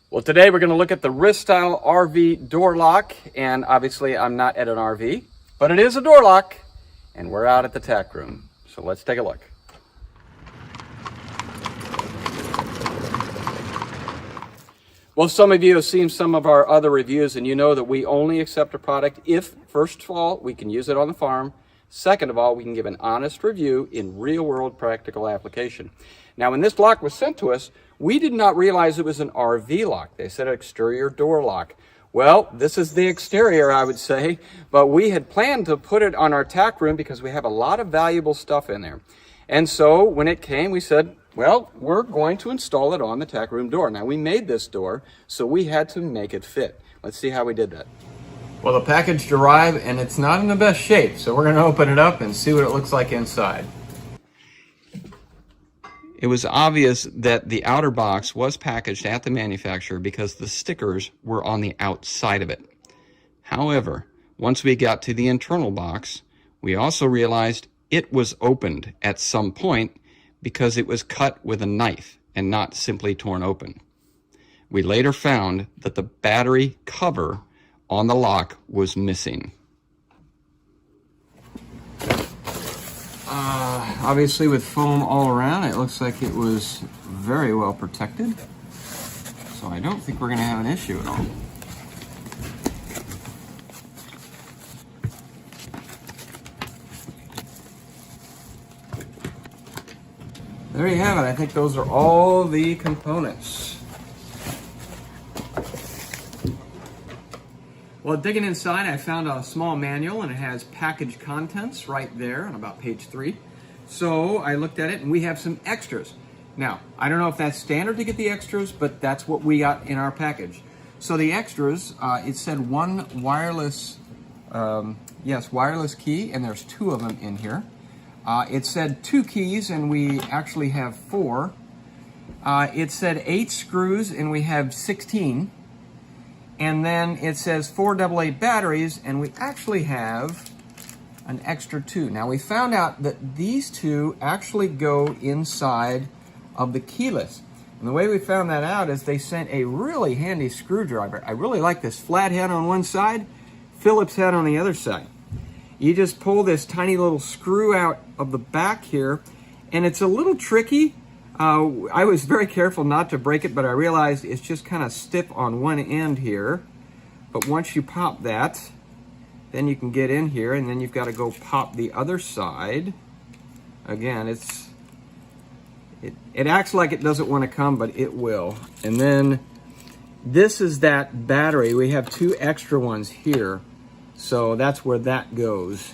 Well, today we're going to look at the Ristow RV door lock, and obviously I'm not at an RV, but it is a door lock, and we're out at the tack room. So let's take a look. Well, some of you have seen some of our other reviews, and you know that we only accept a product if, first of all, we can use it on the farm. Second of all, we can give an honest review in real-world practical application. Now, when this lock was sent to us, we did not realize it was an RV lock. They said exterior door lock. Well, this is the exterior, I would say, but we had planned to put it on our tack room because we have a lot of valuable stuff in there. And so when it came, we said, well, we're going to install it on the tack room door. Now, we made this door, so we had to make it fit. Let's see how we did that. Well, the package arrived, and it's not in the best shape, so we're going to open it up and see what it looks like inside. It was obvious that the outer box was packaged at the manufacturer because the stickers were on the outside of it. However, once we got to the internal box, we also realized it was opened at some point because it was cut with a knife and not simply torn open. We later found that the battery cover on the lock was missing. Obviously with foam all around, it looks like it was very well protected. So I don't think we're going to have an issue at all. There you have it. I think those are all the components. Well, digging inside, I found a small manual, and it has package contents right there on about page 3. So I looked at it, and we have some extras. Now, I don't know if that's standard to get the extras, but that's what we got in our package. So the extras, it said one wireless, wireless key, and there's 2 of them in here. It said 2 keys, and we actually have 4. It said 8 screws, and we have 16. And then it says 4 AA batteries, and we actually have an extra 2. Now, we found out that these 2 actually go inside of the keyless. And the way we found that out is they sent a really handy screwdriver. I really like this flat head on one side, Phillips head on the other side. You just pull this tiny little screw out of the back here, and it's a little tricky. I was very careful not to break it, but I realized it's just kind of stiff on one end here. But once you pop that, then you can get in here, and then you've got to go pop the other side. Again, it acts like it doesn't want to come, but it will. And then this is that battery. We have 2 extra ones here. So that's where that goes.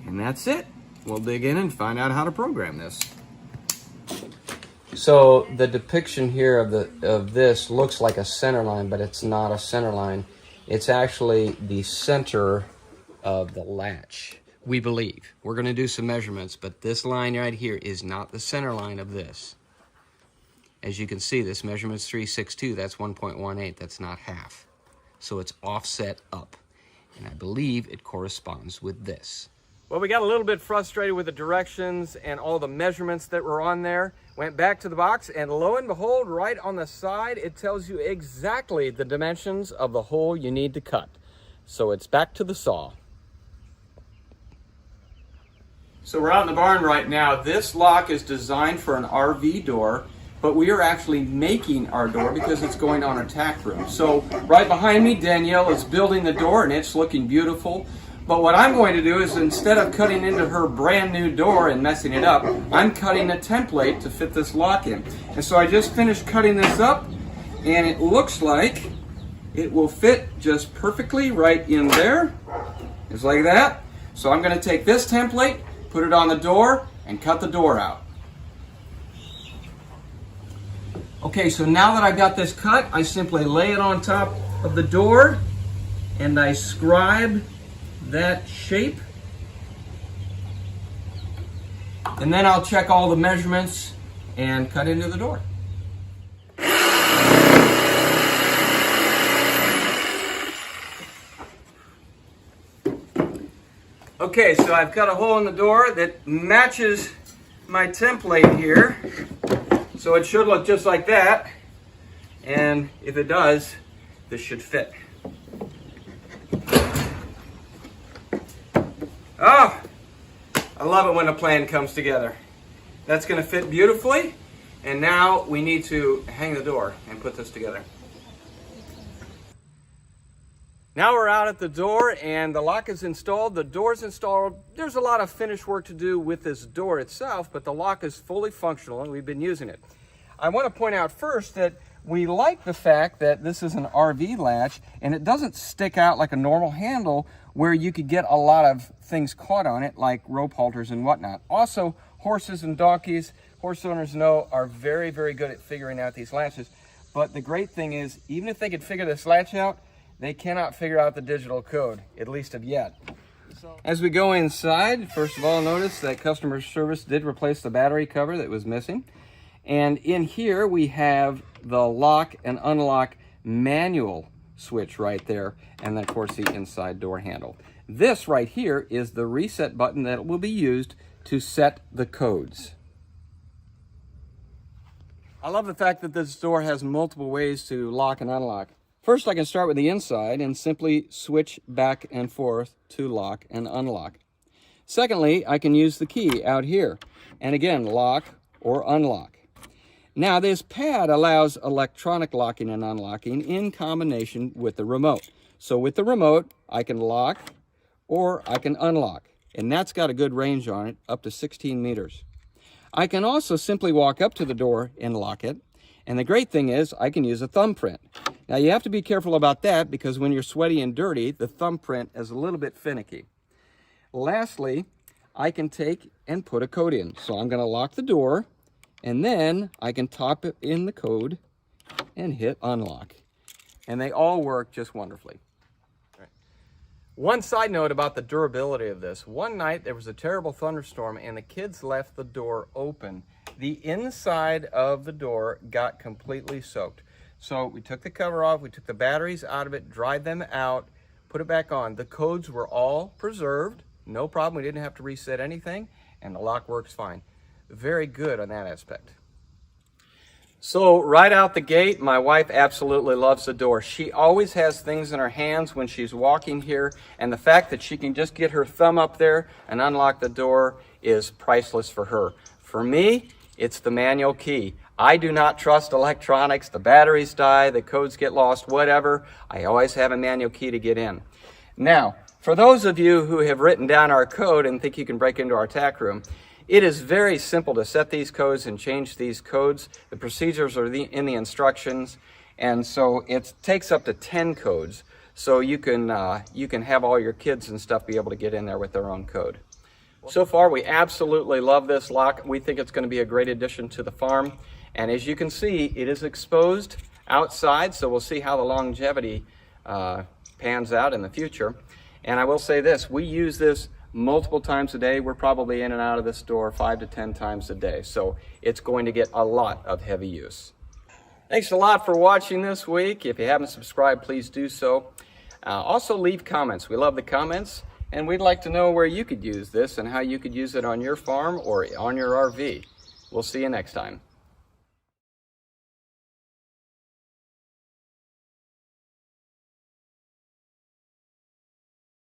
And that's it. We'll dig in and find out how to program this. So the depiction here of this looks like a center line, but it's not a center line. It's actually the center of the latch, we believe. We're going to do some measurements, but this line right here is not the center line of this. As you can see, this measurement's 362. That's 1.18. That's not half. So it's offset up. And I believe it corresponds with this. Well, we got a little bit frustrated with the directions and all the measurements that were on there. Went back to the box, and lo and behold, right on the side, it tells you exactly the dimensions of the hole you need to cut. So it's back to the saw. So we're out in the barn right now. This lock is designed for an RV door, but we are actually making our door because it's going on a tack room. So right behind me, Danielle is building the door, and it's looking beautiful. But what I'm going to do is, instead of cutting into her brand new door and messing it up, I'm cutting a template to fit this lock in. And so I just finished cutting this up, and it looks like it will fit just perfectly right in there. Just like that. So I'm going to take this template, put it on the door, and cut the door out. Okay, so now that I've got this cut, I simply lay it on top of the door, and I scribe that shape. And then I'll check all the measurements and cut into the door. Okay, so I've cut a hole in the door that matches my template here. So it should look just like that. And if it does, this should fit. Oh, I love it when a plan comes together. That's going to fit beautifully. And now we need to hang the door and put this together. Now we're out at the door and the lock is installed, the door's installed. There's a lot of finish work to do with this door itself, but the lock is fully functional and we've been using it. I want to point out first that we like the fact that this is an RV latch and it doesn't stick out like a normal handle where you could get a lot of things caught on it like rope halters and whatnot. Also, horses and donkeys, horse owners know, are very, very good at figuring out these latches. But the great thing is, even if they could figure this latch out, they cannot figure out the digital code, at least of yet. As we go inside, first of all, notice that customer service did replace the battery cover that was missing. And in here we have the lock and unlock manual switch right there, and then of course the inside door handle. This right here is the reset button that will be used to set the codes. I love the fact that this door has multiple ways to lock and unlock. First, I can start with the inside and simply switch back and forth to lock and unlock. Secondly, I can use the key out here and again lock or unlock. Now this pad allows electronic locking and unlocking in combination with the remote. So with the remote, I can lock or I can unlock, and that's got a good range on it, up to 16 meters. I can also simply walk up to the door and lock it, and the great thing is I can use a thumbprint. Now you have to be careful about that because when you're sweaty and dirty, the thumbprint is a little bit finicky. Lastly, I can take and put a code in. So I'm going to lock the door, and then I can type in the code and hit unlock. And they all work just wonderfully. One side note about the durability of this. One night there was a terrible thunderstorm and the kids left the door open. The inside of the door got completely soaked. So we took the cover off, we took the batteries out of it, dried them out, put it back on. The codes were all preserved, no problem. We didn't have to reset anything, and the lock works fine. Very good on that aspect. So right out the gate, my wife absolutely loves the door. She always has things in her hands when she's walking here, and the fact that she can just get her thumb up there and unlock the door is priceless for her. For me, it's the manual key. I do not trust electronics. The batteries die, the codes get lost, whatever. I always have a manual key to get in. Now, for those of you who have written down our code and think you can break into our tack room, it is very simple to set these codes and change these codes. The procedures are in the instructions, and so it takes up to 10 codes. So you can have all your kids and stuff be able to get in there with their own code. So far, we absolutely love this lock. We think it's going to be a great addition to the farm. And as you can see, it is exposed outside, so we'll see how the longevity pans out in the future. And I will say this, we use this multiple times a day. We're probably in and out of this door 5 to 10 times a day. So it's going to get a lot of heavy use. Thanks a lot for watching this week. If you haven't subscribed, please do so. Also leave comments. We love the comments. And we'd like to know where you could use this and how you could use it on your farm or on your RV. We'll see you next time.